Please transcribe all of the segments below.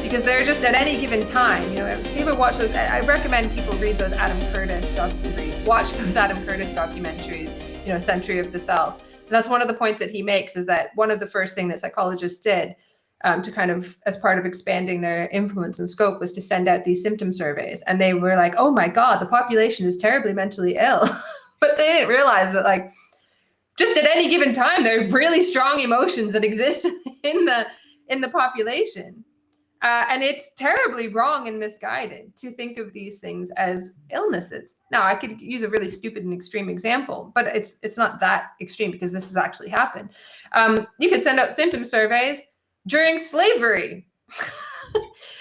because they're just at any given time, if people watch those, I recommend people read those watch those Adam Curtis documentaries, Century of the Self. And that's one of the points that he makes, is that one of the first thing that psychologists did to kind of, as part of expanding their influence and scope, was to send out these symptom surveys. And they were like, oh my God, the population is terribly mentally ill. But they didn't realize that, like, just at any given time, there are really strong emotions that exist in the population. And it's terribly wrong and misguided to think of these things as illnesses. Now, I could use a really stupid and extreme example, but it's not that extreme, because this has actually happened. You could send out symptom surveys during slavery.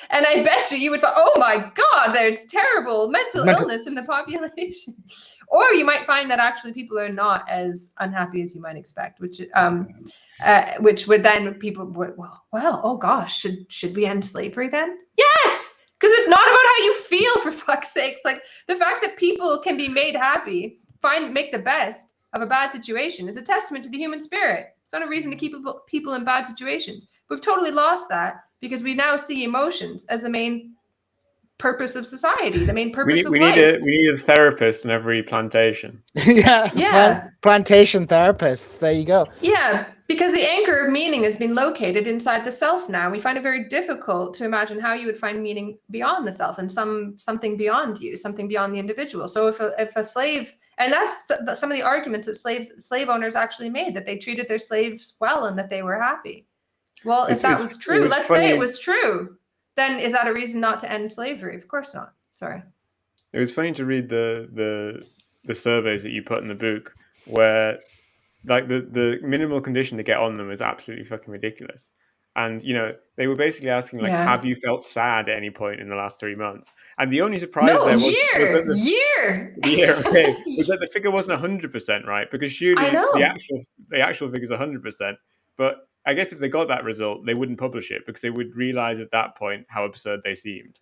And I bet you would find, oh my God, there's terrible mental illness in the population. Or you might find that actually people are not as unhappy as you might expect, which would then people would, well, oh gosh, should we end slavery then? Yes, because it's not about how you feel, for fuck's sakes. Like, the fact that people can be made happy, make the best of a bad situation, is a testament to the human spirit. It's not a reason to keep people in bad situations. We've totally lost that, because we now see emotions as the main purpose of society, the main purpose of life. We need a therapist in every plantation. Yeah. Plantation therapists. There you go. Yeah, because the anchor of meaning has been located inside the self now. We find it very difficult to imagine how you would find meaning beyond the self, and something beyond you, something beyond the individual. So if a slave, and that's some of the arguments that slave owners actually made, that they treated their slaves well and that they were happy. Well, if that was true, let's say it was true, then is that a reason not to end slavery? Of course not. Sorry. It was funny to read the surveys that you put in the book, where, like, the minimal condition to get on them is absolutely fucking ridiculous. And, they were basically asking, like, have you felt sad at any point in the last 3 months? And the only surprise was that the figure wasn't 100%, right? Because surely the actual figure is 100%. But I guess if they got that result, they wouldn't publish it, because they would realize at that point how absurd they seemed.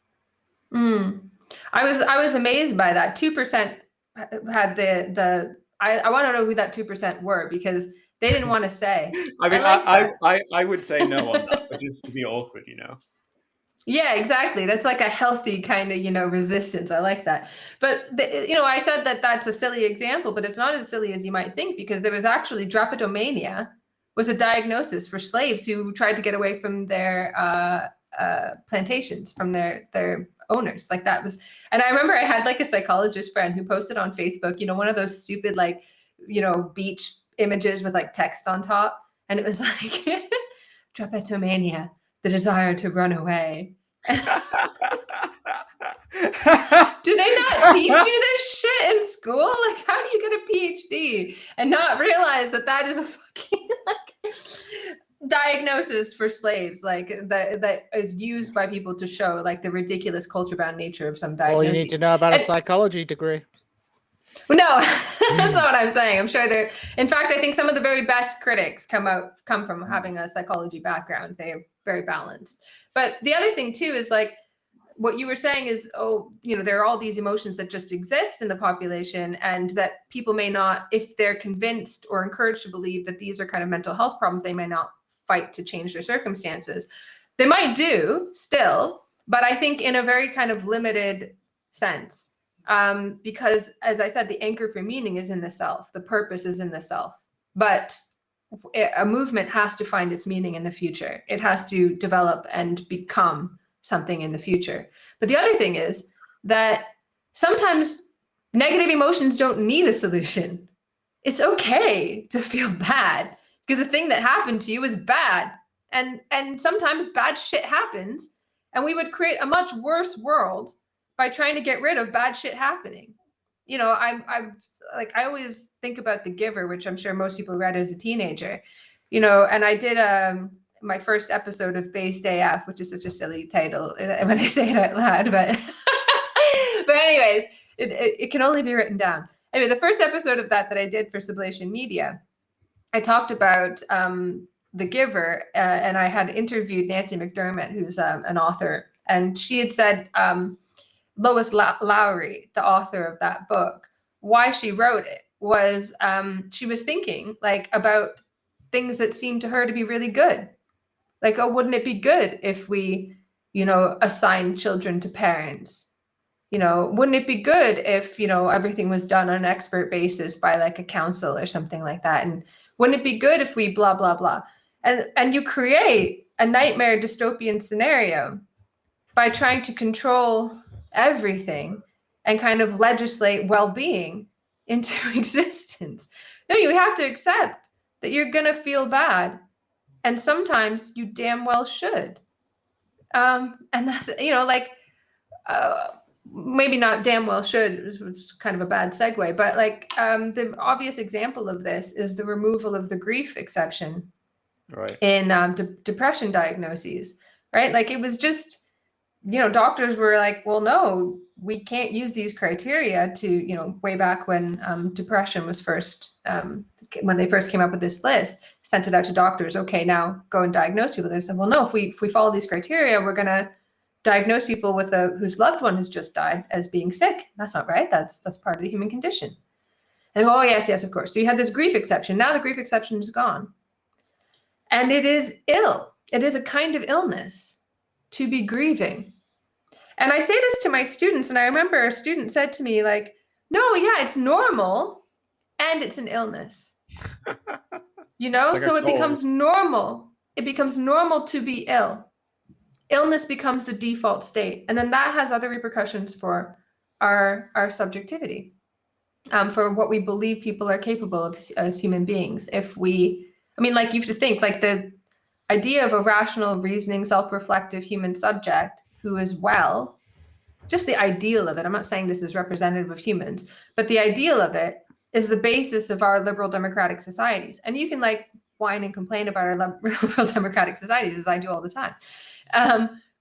I was amazed by that. 2% had I want to know who that 2% were, because they didn't want to say. I mean, I would say no on that, but just to be awkward, Yeah, exactly. That's like a healthy kind of, resistance. I like that. But, I said that that's a silly example, but it's not as silly as you might think, because there was actually drapetomania was a diagnosis for slaves who tried to get away from their plantations, from their owners. Like, that was, and I remember I had like a psychologist friend who posted on Facebook, one of those stupid, like, beach images with like text on top. And it was like, drapetomania, the desire to run away. Do they not teach you this shit in school? Like, how do you get a PhD and not realize that is a fucking diagnosis for slaves, like that is used by people to show like the ridiculous culture-bound nature of some diagnoses? All you need to know about a psychology degree. Well, no, that's not what I'm saying. I'm sure in fact, I think some of the very best critics come from having a psychology background. They're very balanced. But the other thing too is, like, what you were saying is, there are all these emotions that just exist in the population, and that people may not, if they're convinced or encouraged to believe that these are kind of mental health problems, they may not fight to change their circumstances. They might do still, but I think in a very kind of limited sense, because, as I said, the anchor for meaning is in the self. The purpose is in the self. But a movement has to find its meaning in the future. It has to develop and become something in the future. But the other thing is that sometimes negative emotions don't need a solution. It's okay to feel bad, because the thing that happened to you is bad. And sometimes bad shit happens, and we would create a much worse world by trying to get rid of bad shit happening. I always think about The Giver, which I'm sure most people read as a teenager, and I did my first episode of Based AF, which is such a silly title when I say it out loud, but but anyways, it can only be written down. Anyway, the first episode of that I did for Sublation Media, I talked about The Giver, and I had interviewed Nancy McDermott, who's an author, and she had said Lois Lowry, the author of that book, why she wrote it was she was thinking like about things that seemed to her to be really good. Like, oh, wouldn't it be good if we, assign children to parents? Wouldn't it be good if, everything was done on an expert basis by like a council or something like that? And wouldn't it be good if we blah, blah, blah? And you create a nightmare dystopian scenario by trying to control everything and kind of legislate well-being into existence. No, you have to accept that you're going to feel bad. And sometimes you damn well should. And that's, maybe not damn well should, was kind of a bad segue, but like the obvious example of this is the removal of the grief exception in depression diagnoses, right? Like it was just, doctors were like, well, no, we can't use these criteria to, way back when depression was first, when they first came up with this list, sent it out to doctors. Okay, now go and diagnose people. They said, well, no, if we follow these criteria, we're going to diagnose people with whose loved one has just died as being sick. That's not right. That's part of the human condition. And they go, oh, yes, of course. So you had this grief exception. Now the grief exception is gone. And it is ill. It is a kind of illness to be grieving. And I say this to my students, and I remember a student said to me, like, no, yeah, it's normal, and it's an illness. Like so it becomes normal. It becomes normal to be ill. Illness becomes the default state. And then that has other repercussions for our subjectivity, for what we believe people are capable of as human beings. You have to think, like the idea of a rational, reasoning, self-reflective human subject who is well, just the ideal of it. I'm not saying this is representative of humans, but the ideal of it is the basis of our liberal democratic societies. And you can like whine and complain about our liberal democratic societies, as I do all the time.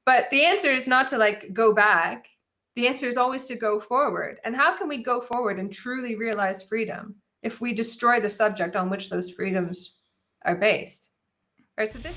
But the answer is not to like go back. The answer is always to go forward. And how can we go forward and truly realize freedom if we destroy the subject on which those freedoms are based? Right. So this.